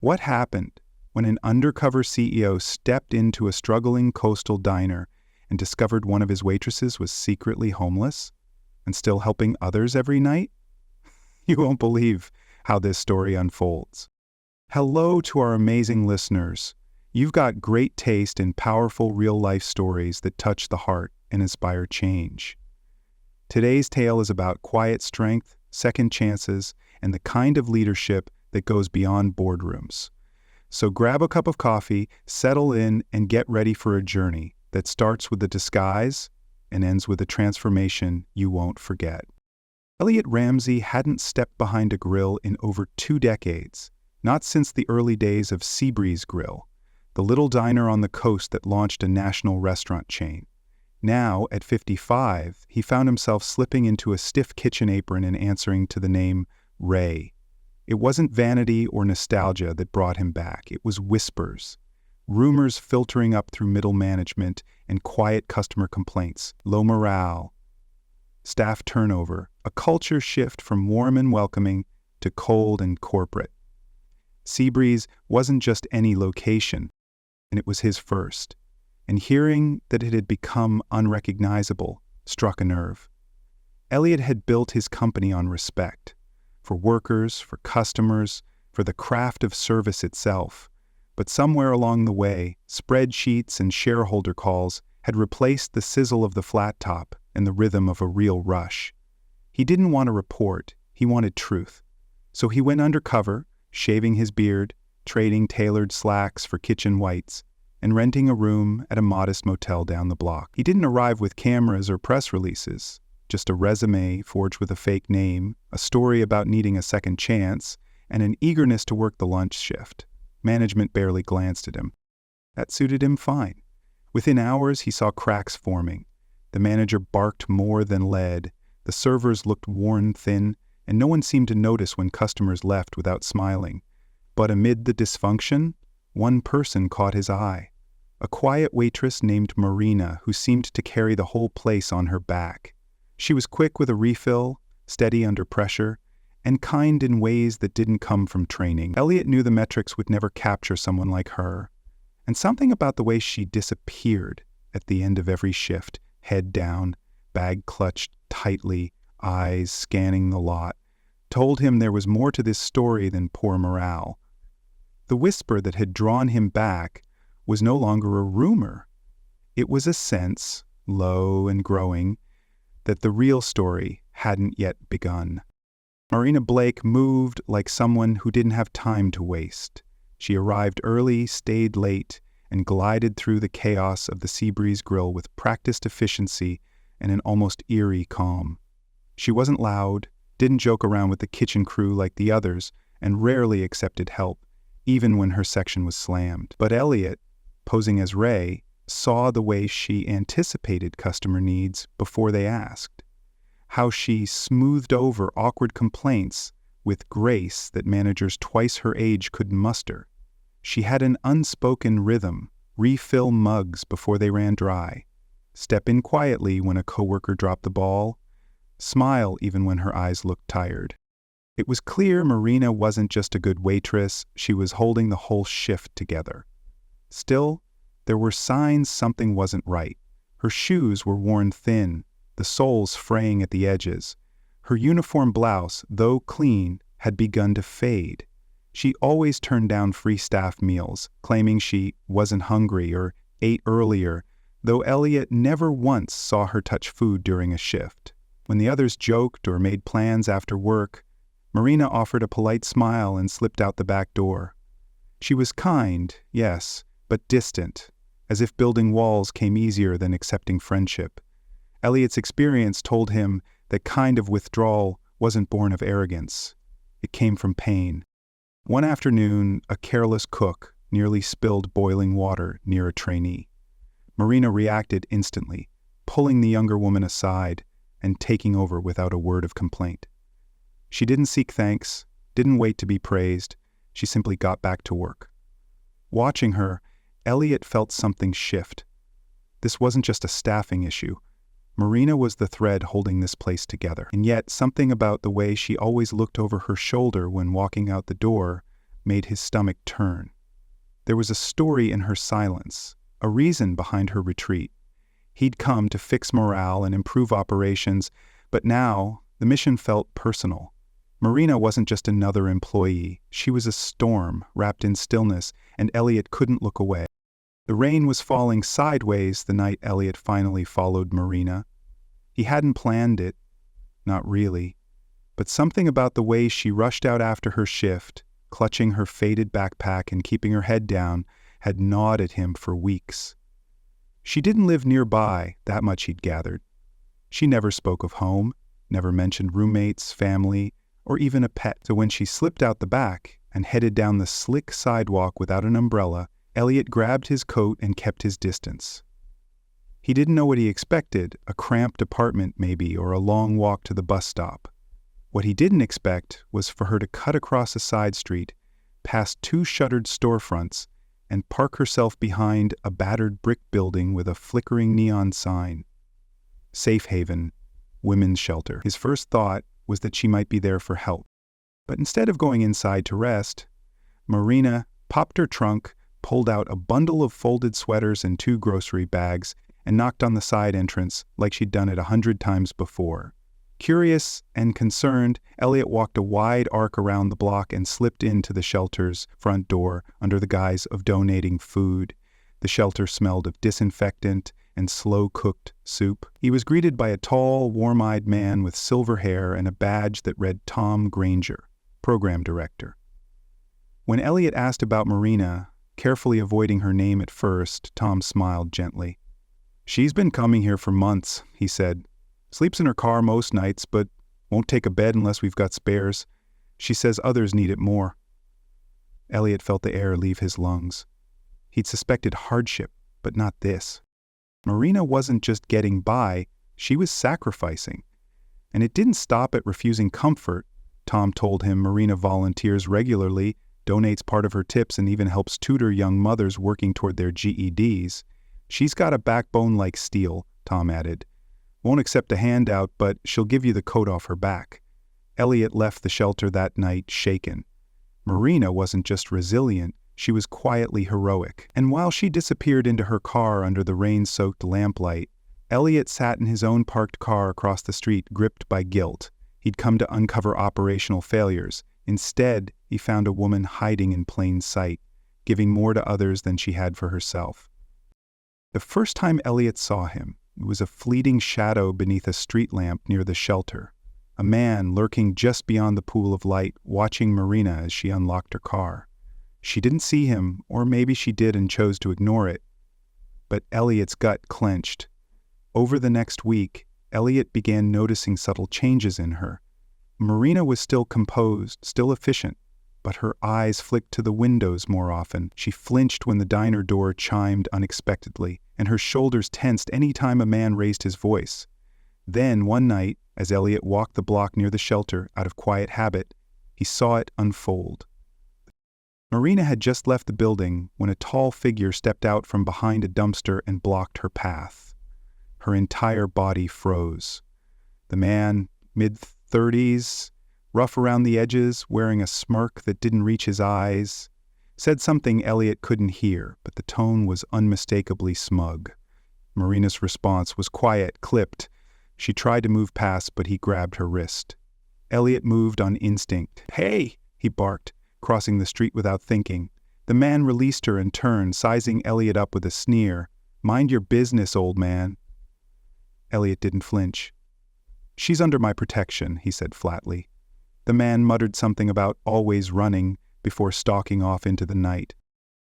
What happened when an undercover CEO stepped into a struggling coastal diner and discovered one of his waitresses was secretly homeless and still helping others every night? You won't believe how this story unfolds. Hello to our amazing listeners. You've got great taste in powerful real-life stories that touch the heart and inspire change. Today's tale is about quiet strength, second chances, and the kind of leadership that goes beyond boardrooms. So grab a cup of coffee, settle in, and get ready for a journey that starts with a disguise and ends with a transformation you won't forget. Elliot Ramsey hadn't stepped behind a grill in over 2 decades, not since the early days of Seabreeze Grill, the little diner on the coast that launched a national restaurant chain. Now, at 55, he found himself slipping into a stiff kitchen apron and answering to the name Ray. It wasn't vanity or nostalgia that brought him back. It was whispers, rumors filtering up through middle management, and quiet customer complaints, low morale, staff turnover, a culture shift from warm and welcoming to cold and corporate. Seabreeze wasn't just any location, and it was his first. And hearing that it had become unrecognizable struck a nerve. Elliot had built his company on respect, for workers, for customers, for the craft of service itself. But somewhere along the way, spreadsheets and shareholder calls had replaced the sizzle of the flat top and the rhythm of a real rush. He didn't want a report, he wanted truth. So he went undercover, shaving his beard, trading tailored slacks for kitchen whites, and renting a room at a modest motel down the block. He didn't arrive with cameras or press releases, just a resume forged with a fake name, a story about needing a second chance, and an eagerness to work the lunch shift. Management barely glanced at him. That suited him fine. Within hours, he saw cracks forming. The manager barked more than led, the servers looked worn thin, and no one seemed to notice when customers left without smiling. But amid the dysfunction, one person caught his eye. A quiet waitress named Marina who seemed to carry the whole place on her back. She was quick with a refill, steady under pressure, and kind in ways that didn't come from training. Elliot knew the metrics would never capture someone like her. And something about the way she disappeared at the end of every shift, head down, bag clutched tightly, eyes scanning the lot, told him there was more to this story than poor morale. The whisper that had drawn him back was no longer a rumor. It was a sense, low and growing, that the real story hadn't yet begun. Marina Blake moved like someone who didn't have time to waste. She arrived early, stayed late, and glided through the chaos of the Seabreeze Grill with practiced efficiency and an almost eerie calm. She wasn't loud, didn't joke around with the kitchen crew like the others, and rarely accepted help, even when her section was slammed. But Elliot, posing as Ray, saw the way she anticipated customer needs before they asked. How she smoothed over awkward complaints with grace that managers twice her age couldn't muster. She had an unspoken rhythm, refill mugs before they ran dry, step in quietly when a coworker dropped the ball, smile even when her eyes looked tired. It was clear Marina wasn't just a good waitress, she was holding the whole shift together. Still, there were signs something wasn't right. Her shoes were worn thin, the soles fraying at the edges. Her uniform blouse, though clean, had begun to fade. She always turned down free staff meals, claiming she wasn't hungry or ate earlier, though Elliot never once saw her touch food during a shift. When the others joked or made plans after work, Marina offered a polite smile and slipped out the back door. She was kind, yes, but distant, as if building walls came easier than accepting friendship. Elliot's experience told him that kind of withdrawal wasn't born of arrogance. It came from pain. One afternoon, a careless cook nearly spilled boiling water near a trainee. Marina reacted instantly, pulling the younger woman aside and taking over without a word of complaint. She didn't seek thanks, didn't wait to be praised, she simply got back to work. Watching her, Elliot felt something shift. This wasn't just a staffing issue. Marina was the thread holding this place together. And yet, something about the way she always looked over her shoulder when walking out the door, made his stomach turn. There was a story in her silence, a reason behind her retreat. He'd come to fix morale and improve operations, but now the mission felt personal. Marina wasn't just another employee. She was a storm wrapped in stillness, and Elliot couldn't look away. The rain was falling sideways the night Elliot finally followed Marina. He hadn't planned it, not really, but something about the way she rushed out after her shift, clutching her faded backpack and keeping her head down, had gnawed at him for weeks. She didn't live nearby, that much he'd gathered. She never spoke of home, never mentioned roommates, family, or even a pet. So when she slipped out the back and headed down the slick sidewalk without an umbrella, Elliot grabbed his coat and kept his distance. He didn't know what he expected, a cramped apartment maybe, or a long walk to the bus stop. What he didn't expect was for her to cut across a side street, past 2 shuttered storefronts, and park herself behind a battered brick building with a flickering neon sign. Safe Haven, Women's Shelter. His first thought was that she might be there for help. But instead of going inside to rest, Marina popped her trunk, pulled out a bundle of folded sweaters and 2 grocery bags, and knocked on the side entrance like she'd done it 100 times before. Curious and concerned, Elliot walked a wide arc around the block and slipped into the shelter's front door under the guise of donating food. The shelter smelled of disinfectant and slow-cooked soup. He was greeted by a tall, warm-eyed man with silver hair and a badge that read Tom Granger, program director. When Elliot asked about Marina, carefully avoiding her name at first, Tom smiled gently. "She's been coming here for months," he said. "Sleeps in her car most nights, but won't take a bed unless we've got spares. She says others need it more." Elliot felt the air leave his lungs. He'd suspected hardship, but not this. Marina wasn't just getting by, she was sacrificing. And it didn't stop at refusing comfort. Tom told him Marina volunteers regularly, donates part of her tips, and even helps tutor young mothers working toward their GEDs. "She's got a backbone like steel," Tom added. "Won't accept a handout, but she'll give you the coat off her back." Elliot left the shelter that night shaken. Marina wasn't just resilient, she was quietly heroic. And while she disappeared into her car under the rain-soaked lamplight, Elliot sat in his own parked car across the street, gripped by guilt. He'd come to uncover operational failures. Instead, he found a woman hiding in plain sight, giving more to others than she had for herself. The first time Elliot saw him, it was a fleeting shadow beneath a street lamp near the shelter. A man lurking just beyond the pool of light, watching Marina as she unlocked her car. She didn't see him, or maybe she did and chose to ignore it. But Elliot's gut clenched. Over the next week, Elliot began noticing subtle changes in her. Marina was still composed, still efficient, but her eyes flicked to the windows more often. She flinched when the diner door chimed unexpectedly, and her shoulders tensed any time a man raised his voice. Then, one night, as Elliot walked the block near the shelter out of quiet habit, he saw it unfold. Marina had just left the building when a tall figure stepped out from behind a dumpster and blocked her path. Her entire body froze. The man, mid-30s, rough around the edges, wearing a smirk that didn't reach his eyes, said something Elliot couldn't hear, but the tone was unmistakably smug. Marina's response was quiet, clipped. She tried to move past, but he grabbed her wrist. Elliot moved on instinct. "Hey!" he barked, crossing the street without thinking. The man released her and turned, sizing Elliot up with a sneer. "Mind your business, old man." Elliot didn't flinch. "She's under my protection," he said flatly. The man muttered something about always running before stalking off into the night.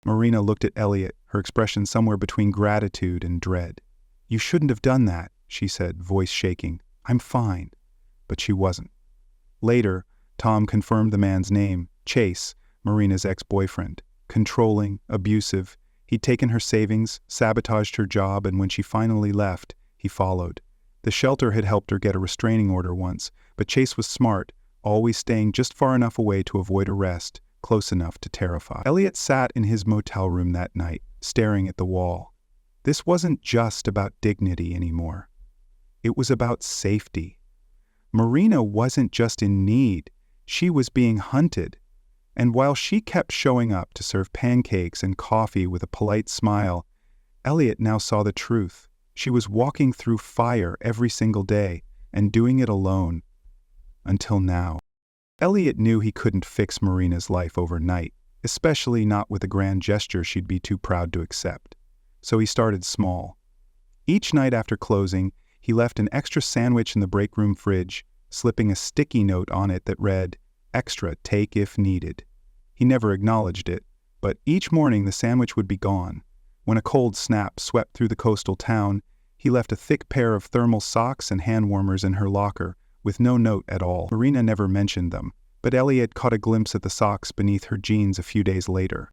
Marina looked at Elliot, her expression somewhere between gratitude and dread. "You shouldn't have done that," she said, voice shaking. "I'm fine." But she wasn't. Later, Tom confirmed the man's name, Chase, Marina's ex-boyfriend. Controlling, abusive, he'd taken her savings, sabotaged her job, and when she finally left, he followed. The shelter had helped her get a restraining order once, but Chase was smart, always staying just far enough away to avoid arrest, close enough to terrify. Elliot sat in his motel room that night, staring at the wall. This wasn't just about dignity anymore. It was about safety. Marina wasn't just in need, she was being hunted. And while she kept showing up to serve pancakes and coffee with a polite smile, Elliot now saw the truth. She was walking through fire every single day and doing it alone. Until now. Elliot knew he couldn't fix Marina's life overnight, especially not with a grand gesture she'd be too proud to accept. So he started small. Each night after closing, he left an extra sandwich in the break room fridge, slipping a sticky note on it that read, "Extra, take if needed." He never acknowledged it, but each morning the sandwich would be gone. When a cold snap swept through the coastal town, he left a thick pair of thermal socks and hand warmers in her locker, with no note at all. Marina never mentioned them, but Elliot caught a glimpse at the socks beneath her jeans a few days later.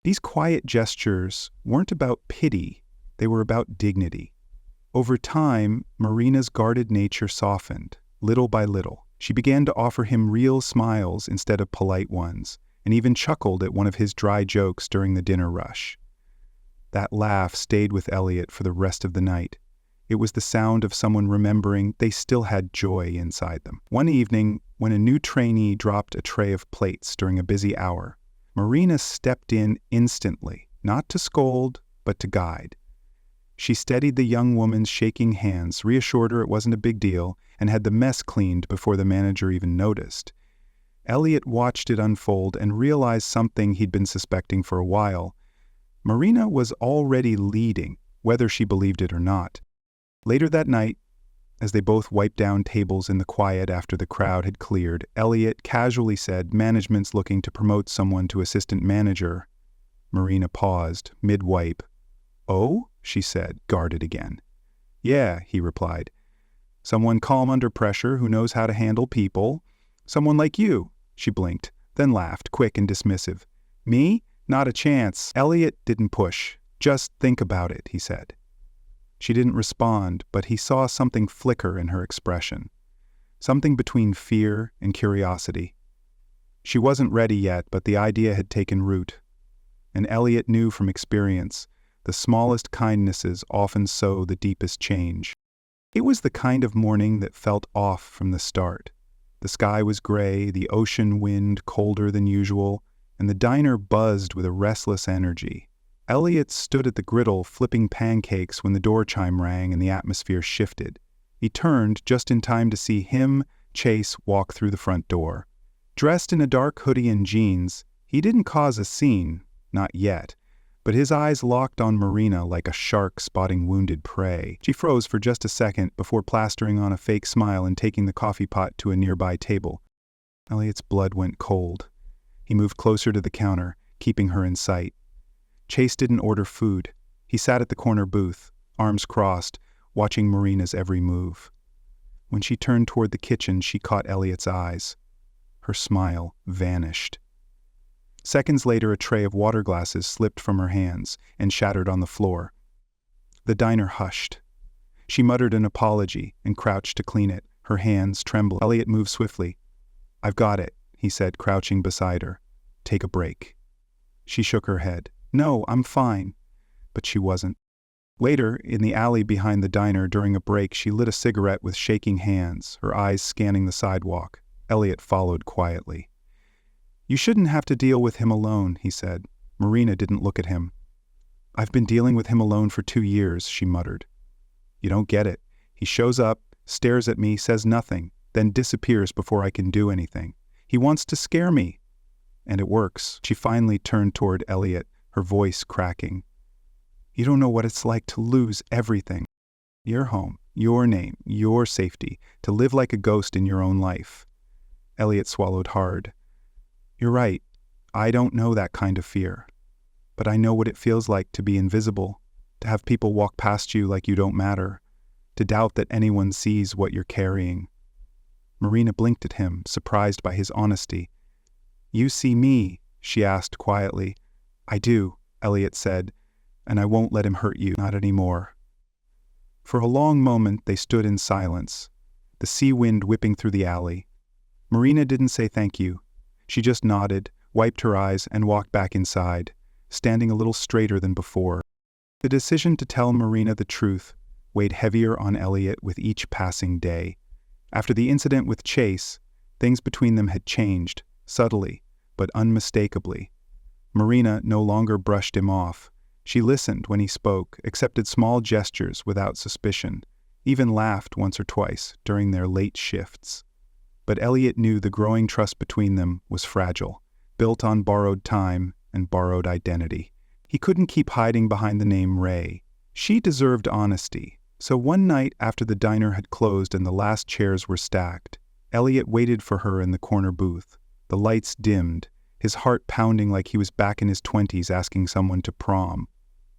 These quiet gestures weren't about pity, they were about dignity. Over time, Marina's guarded nature softened, little by little. She began to offer him real smiles instead of polite ones, and even chuckled at one of his dry jokes during the dinner rush. That laugh stayed with Elliot for the rest of the night. It was the sound of someone remembering they still had joy inside them. One evening, when a new trainee dropped a tray of plates during a busy hour, Marina stepped in instantly, not to scold, but to guide. She steadied the young woman's shaking hands, reassured her it wasn't a big deal, and had the mess cleaned before the manager even noticed. Elliot watched it unfold and realized something he'd been suspecting for a while. Marina was already leading, whether she believed it or not. Later that night, as they both wiped down tables in the quiet after the crowd had cleared, Elliot casually said, "Management's looking to promote someone to assistant manager." Marina paused, mid-wipe. "Oh?" she said, guarded again. "Yeah," he replied. "Someone calm under pressure who knows how to handle people. Someone like you." She blinked, then laughed, quick and dismissive. "Me? Not a chance." Elliot didn't push. "Just think about it," he said. She didn't respond, but he saw something flicker in her expression. Something between fear and curiosity. She wasn't ready yet, but the idea had taken root. And Elliot knew from experience, the smallest kindnesses often sow the deepest change. It was the kind of morning that felt off from the start. The sky was gray, the ocean wind colder than usual, and the diner buzzed with a restless energy. Elliot stood at the griddle flipping pancakes when the door chime rang and the atmosphere shifted. He turned just in time to see him, Chase, walk through the front door. Dressed in a dark hoodie and jeans, he didn't cause a scene, not yet, but his eyes locked on Marina like a shark spotting wounded prey. She froze for just a second before plastering on a fake smile and taking the coffee pot to a nearby table. Elliot's blood went cold. He moved closer to the counter, keeping her in sight. Chase didn't order food. He sat at the corner booth, arms crossed, watching Marina's every move. When she turned toward the kitchen, she caught Elliot's eyes. Her smile vanished. Seconds later, a tray of water glasses slipped from her hands and shattered on the floor. The diner hushed. She muttered an apology and crouched to clean it, her hands trembling. Elliot moved swiftly. "I've got it," he said, crouching beside her. "Take a break." She shook her head. "No, I'm fine." But she wasn't. Later, in the alley behind the diner during a break, she lit a cigarette with shaking hands, her eyes scanning the sidewalk. Elliot followed quietly. "You shouldn't have to deal with him alone," he said. Marina didn't look at him. "I've been dealing with him alone for 2 years, she muttered. "You don't get it. He shows up, stares at me, says nothing, then disappears before I can do anything. He wants to scare me. And it works." She finally turned toward Elliot, her voice cracking. "You don't know what it's like to lose everything. Your home, your name, your safety, to live like a ghost in your own life." Elliot swallowed hard. "You're right. I don't know that kind of fear. But I know what it feels like to be invisible, to have people walk past you like you don't matter, to doubt that anyone sees what you're carrying." Marina blinked at him, surprised by his honesty. "You see me?" she asked quietly. "I do," Elliot said, "and I won't let him hurt you, not anymore." For a long moment they stood in silence, the sea wind whipping through the alley. Marina didn't say thank you. She just nodded, wiped her eyes, and walked back inside, standing a little straighter than before. The decision to tell Marina the truth weighed heavier on Elliot with each passing day. After the incident with Chase, things between them had changed, subtly, but unmistakably. Marina no longer brushed him off. She listened when he spoke, accepted small gestures without suspicion, even laughed once or twice during their late shifts. But Elliot knew the growing trust between them was fragile, built on borrowed time and borrowed identity. He couldn't keep hiding behind the name Ray. She deserved honesty. So one night after the diner had closed and the last chairs were stacked, Elliot waited for her in the corner booth. The lights dimmed, his heart pounding like he was back in his 20s asking someone to prom.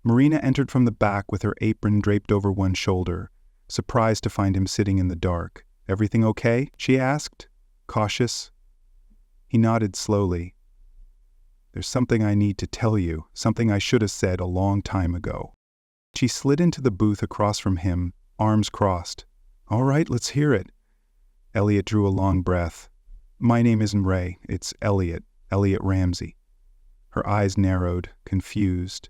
Marina entered from the back with her apron draped over one shoulder, surprised to find him sitting in the dark. "Everything okay?" she asked, cautious. He nodded slowly. "There's something I need to tell you, something I should have said a long time ago." She slid into the booth across from him, arms crossed. "All right, let's hear it." Elliot drew a long breath. "My name isn't Ray, it's Elliot Ramsey." Her eyes narrowed, confused.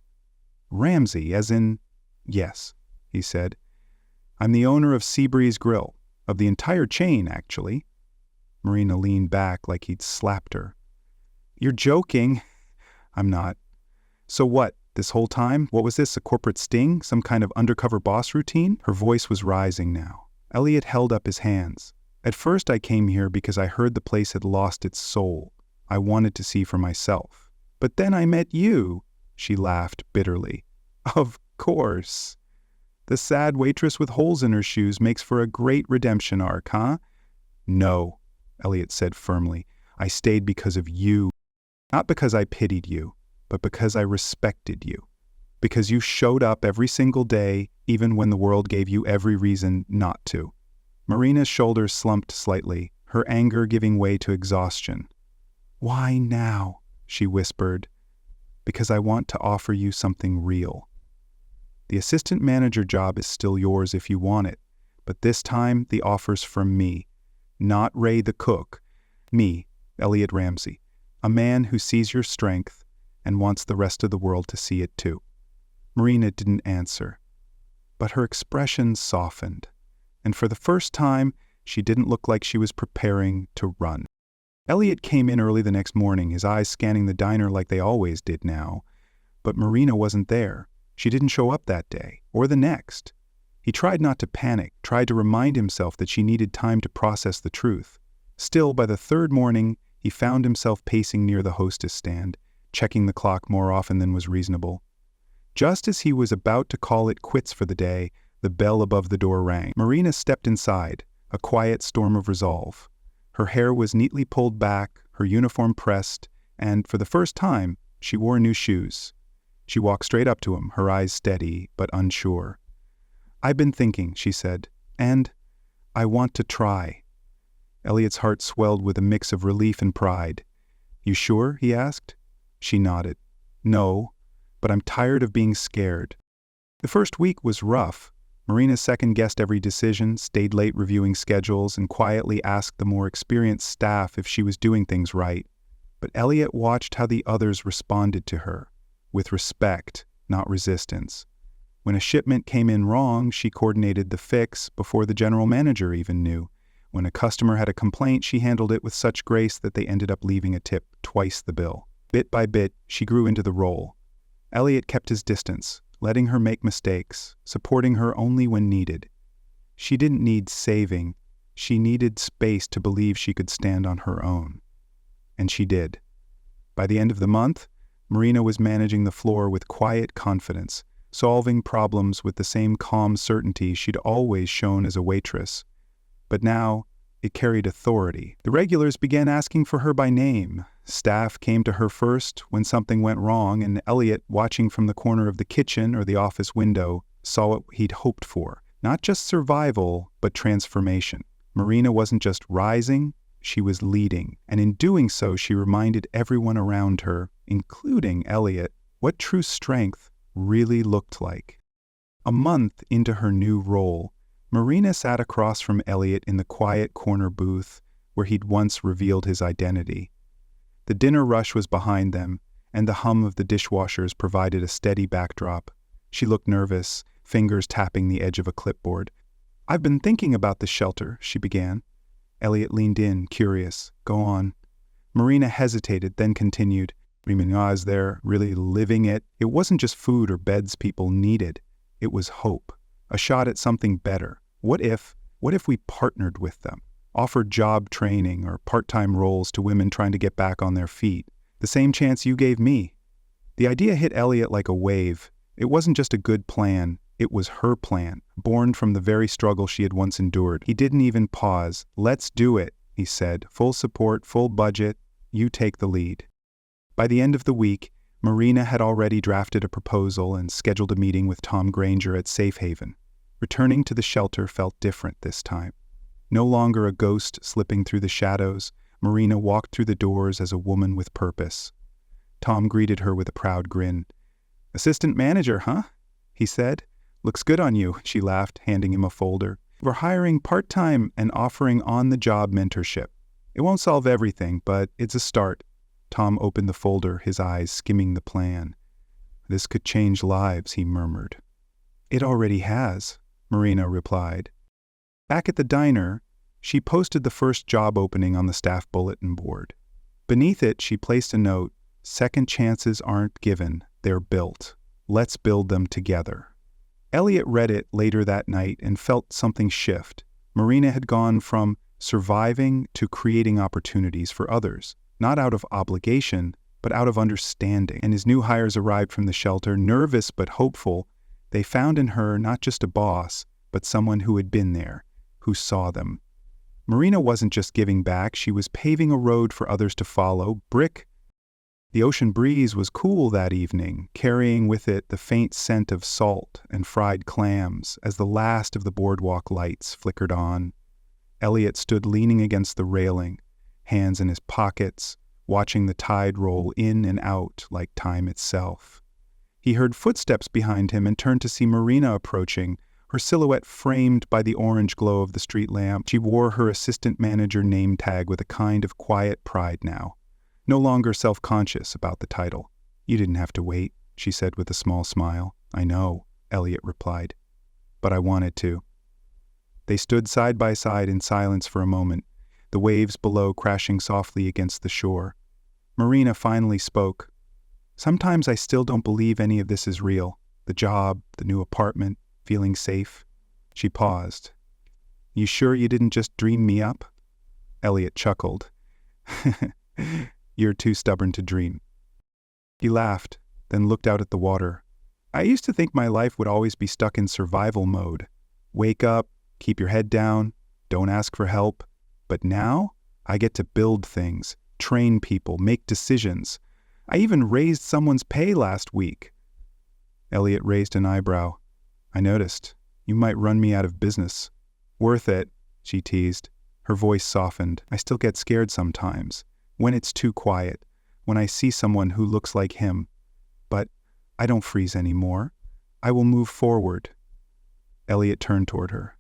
"Ramsey, as in—" "Yes," he said. "I'm the owner of Seabreeze Grill, of the entire chain, actually." Marina leaned back like he'd slapped her. "You're joking." "I'm not." "So what, this whole time? What was this, a corporate sting? Some kind of undercover boss routine?" Her voice was rising now. Elliot held up his hands. "At first I came here because I heard the place had lost its soul. I wanted to see for myself. But then I met you." She laughed bitterly. "Of course. The sad waitress with holes in her shoes makes for a great redemption arc, huh?" "No," Elliot said firmly. "I stayed because of you. Not because I pitied you, but because I respected you. Because you showed up every single day, even when the world gave you every reason not to." Marina's shoulders slumped slightly, her anger giving way to exhaustion. "Why now?" she whispered. "Because I want to offer you something real. The assistant manager job is still yours if you want it, but this time the offer's from me. Not Ray the cook. Me, Elliot Ramsey, a man who sees your strength and wants the rest of the world to see it too." Marina didn't answer, but her expression softened, and for the first time, she didn't look like she was preparing to run. Elliot came in early the next morning, his eyes scanning the diner like they always did now, but Marina wasn't there. She didn't show up that day, or the next. He tried not to panic, tried to remind himself that she needed time to process the truth. Still, by the third morning, he found himself pacing near the hostess stand, checking the clock more often than was reasonable. Just as he was about to call it quits for the day, the bell above the door rang. Marina stepped inside, a quiet storm of resolve. Her hair was neatly pulled back, her uniform pressed, and, for the first time, she wore new shoes. She walked straight up to him, her eyes steady but unsure. "I've been thinking," she said, "and I want to try." Elliot's heart swelled with a mix of relief and pride. "You sure?" he asked. She nodded. "No, but I'm tired of being scared." The first week was rough. Marina second-guessed every decision, stayed late reviewing schedules, and quietly asked the more experienced staff if she was doing things right. But Elliot watched how the others responded to her, with respect, not resistance. When a shipment came in wrong, she coordinated the fix before the general manager even knew. When a customer had a complaint, she handled it with such grace that they ended up leaving a tip twice the bill. Bit by bit, she grew into the role. Elliot kept his distance, letting her make mistakes, supporting her only when needed. She didn't need saving. She needed space to believe she could stand on her own. And she did. By the end of the month, Marina was managing the floor with quiet confidence, solving problems with the same calm certainty she'd always shown as a waitress. But now, it carried authority. The regulars began asking for her by name. Staff came to her first when something went wrong, and Elliot, watching from the corner of the kitchen or the office window, saw what he'd hoped for. Not just survival, but transformation. Marina wasn't just rising, she was leading. And in doing so, she reminded everyone around her, including Elliot, what true strength really looked like. A month into her new role, Marina sat across from Elliot in the quiet corner booth where he'd once revealed his identity. The dinner rush was behind them, and the hum of the dishwashers provided a steady backdrop. She looked nervous, fingers tapping the edge of a clipboard. "I've been thinking about the shelter," she began. Elliot leaned in, curious. "Go on." Marina hesitated, then continued, is there really living it? It wasn't just food or beds people needed. It was hope, a shot at something better. What if we partnered with them, offered job training or part-time roles to women trying to get back on their feet? The same chance you gave me. The idea hit Elliot like a wave. It wasn't just a good plan, it was her plan, born from the very struggle she had once endured. He didn't even pause. Let's do it, he said. Full support, full budget, you take the lead. By the end of the week, Marina had already drafted a proposal and scheduled a meeting with Tom Granger at Safe Haven. Returning to the shelter felt different this time. No longer a ghost slipping through the shadows, Marina walked through the doors as a woman with purpose. Tom greeted her with a proud grin. "Assistant manager, huh?" he said. "Looks good on you," she laughed, handing him a folder. "We're hiring part-time and offering on-the-job mentorship. It won't solve everything, but it's a start." Tom opened the folder, his eyes skimming the plan. "This could change lives," he murmured. "It already has," Marina replied. Back at the diner, she posted the first job opening on the staff bulletin board. Beneath it, she placed a note, "Second chances aren't given, they're built. Let's build them together." Elliot read it later that night and felt something shift. Marina had gone from surviving to creating opportunities for others, not out of obligation, but out of understanding. And as new hires arrived from the shelter, nervous but hopeful, they found in her not just a boss, but someone who had been there, who saw them. Marina wasn't just giving back, she was paving a road for others to follow. The ocean breeze was cool that evening, carrying with it the faint scent of salt and fried clams as the last of the boardwalk lights flickered on. Elliot stood leaning against the railing, hands in his pockets, watching the tide roll in and out like time itself. He heard footsteps behind him and turned to see Marina approaching, her silhouette framed by the orange glow of the street lamp. She wore her assistant manager name tag with a kind of quiet pride now, no longer self-conscious about the title. "You didn't have to wait," she said with a small smile. "I know," Elliot replied, "but I wanted to." They stood side by side in silence for a moment, the waves below crashing softly against the shore. Marina finally spoke. "Sometimes I still don't believe any of this is real. The job, the new apartment, feeling safe." She paused. "You sure you didn't just dream me up?" Elliot chuckled. "You're too stubborn to dream." He laughed, then looked out at the water. "I used to think my life would always be stuck in survival mode. Wake up, keep your head down, don't ask for help. But now, I get to build things, train people, make decisions. I even raised someone's pay last week." Elliot raised an eyebrow. "I noticed. You might run me out of business." "Worth it," she teased. Her voice softened. "I still get scared sometimes, when it's too quiet, when I see someone who looks like him. But I don't freeze anymore. I will move forward." Elliot turned toward her.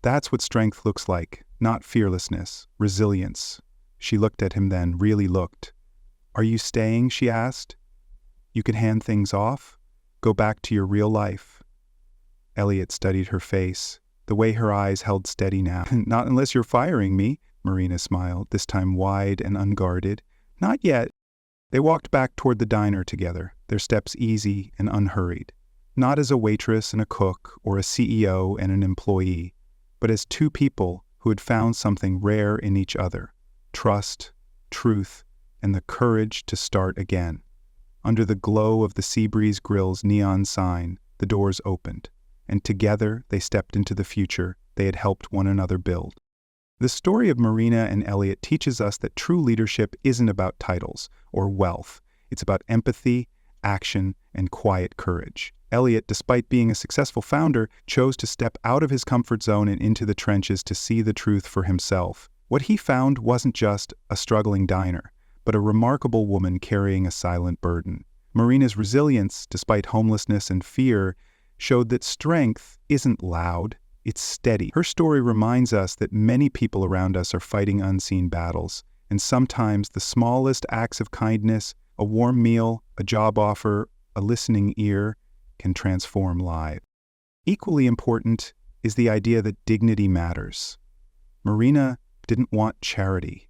"That's what strength looks like, not fearlessness, resilience." She looked at him then, really looked. "Are you staying?" she asked. "You can hand things off? Go back to your real life?" Elliot studied her face, the way her eyes held steady now. "Not unless you're firing me," Marina smiled, this time wide and unguarded. "Not yet." They walked back toward the diner together, their steps easy and unhurried. Not as a waitress and a cook, or a CEO and an employee, but as two people who had found something rare in each other: trust, truth, and the courage to start again. Under the glow of the Seabreeze Grill's neon sign, the doors opened, and together they stepped into the future they had helped one another build. The story of Marina and Elliot teaches us that true leadership isn't about titles or wealth. It's about empathy, action, and quiet courage. Elliot, despite being a successful founder, chose to step out of his comfort zone and into the trenches to see the truth for himself. What he found wasn't just a struggling diner, but a remarkable woman carrying a silent burden. Marina's resilience, despite homelessness and fear, showed that strength isn't loud, it's steady. Her story reminds us that many people around us are fighting unseen battles, and sometimes the smallest acts of kindness, a warm meal, a job offer, a listening ear, can transform lives. Equally important is the idea that dignity matters. Marina didn't want charity.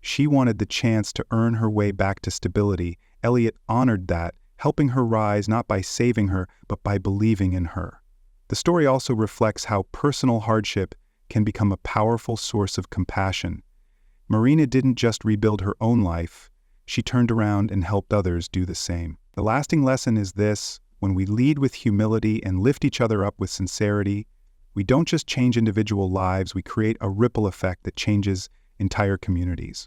She wanted the chance to earn her way back to stability. Elliot honored that, helping her rise not by saving her, but by believing in her. The story also reflects how personal hardship can become a powerful source of compassion. Marina didn't just rebuild her own life, she turned around and helped others do the same. The lasting lesson is this: when we lead with humility and lift each other up with sincerity, we don't just change individual lives, we create a ripple effect that changes entire communities.